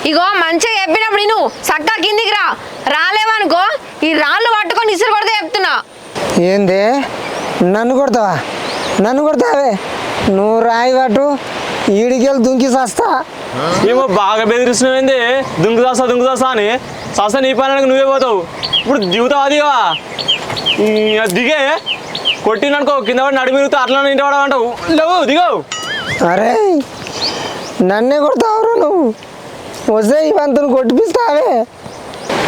ఇగో మంచిగా చెప్పినప్పుడు నువ్వు చక్కా కిందికి రాలేవనుకో ఈ రాళ్ళు పట్టుకొని ఇసురు కొడితే చెప్తున్నా. ఏంది నన్ను కొడతావే? నువ్వు రాయి పట్టు ఈడికెళ్ళి దుంకి సస్తా. ఏమో బాగా బెదిరిస్తున్నావు. దుంకు దాస్తా అని సస్తా నీ పని నువ్వే పోతావు. ఇప్పుడు దిగుతావు అదిగా దిగే కొట్టిననుకో కింద పడి నడిమిరుగుతా అట్లా ఇంటి పడమంటావు. లేవు దిగవు. అరే నన్నే కొడతావురా నువ్వు? వస్తే ఇవంతా కొట్టిపిస్తావే.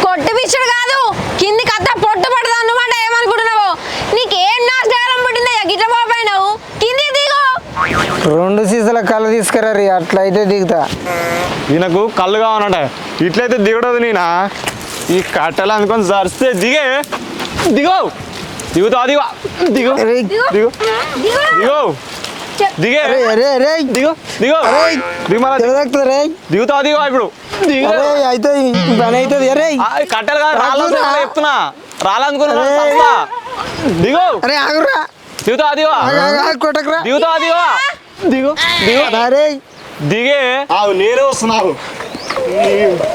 కొట్టిపిచ్చుడు కాదు కిందికి అత్త పొట్టు పడదా నువ్వంట ఏమనుకుంటున్నావు? నీకేం నాశనం పుట్టిందా గిట్ల పోయినావు? కిందికి దిగు. 2 సీసాల కళ్ళు తీసుకురా రీ, అట్లయితే దిగుతా. ఈయనకు కళ్ళు కావాలంట. ఇట్లయితే దిగడదు. నేనా ఈ కట్టెలు అనుకొని సరిస్తే దిగవు దిగుతావు అదిగా దిగు దిగు దిగు దిగే దిగుతావు అదిగో ఇప్పుడు కట్టెలు చెప్తున్నా రాలనుకున్నా దిగు దిగుతావు అదిగో దిగుతావు అదిగో దిగు దిగే నేనే వస్తున్నావు.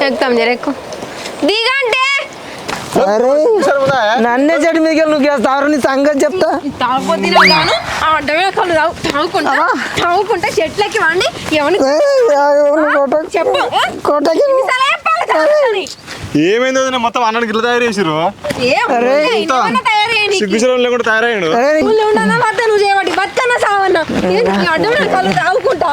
ఎక్కుతాం జరెక్కు దిగంటే నన్నే చెడు మీకు నువ్వు చేస్తావు. నీ సంగతి చెప్తా. తాగుకుంటా చెట్లకి వండి చెప్పు. ఏమైందో మొత్తం అన్నకి గిట్ల తయారు చేసిరు. సిగ్గుచరం లేకుండా తయారయ్యాడు. నువ్వు చేయబట్టి బతుకన్నా సావన్నా అడ్డం తాగుకుంటా.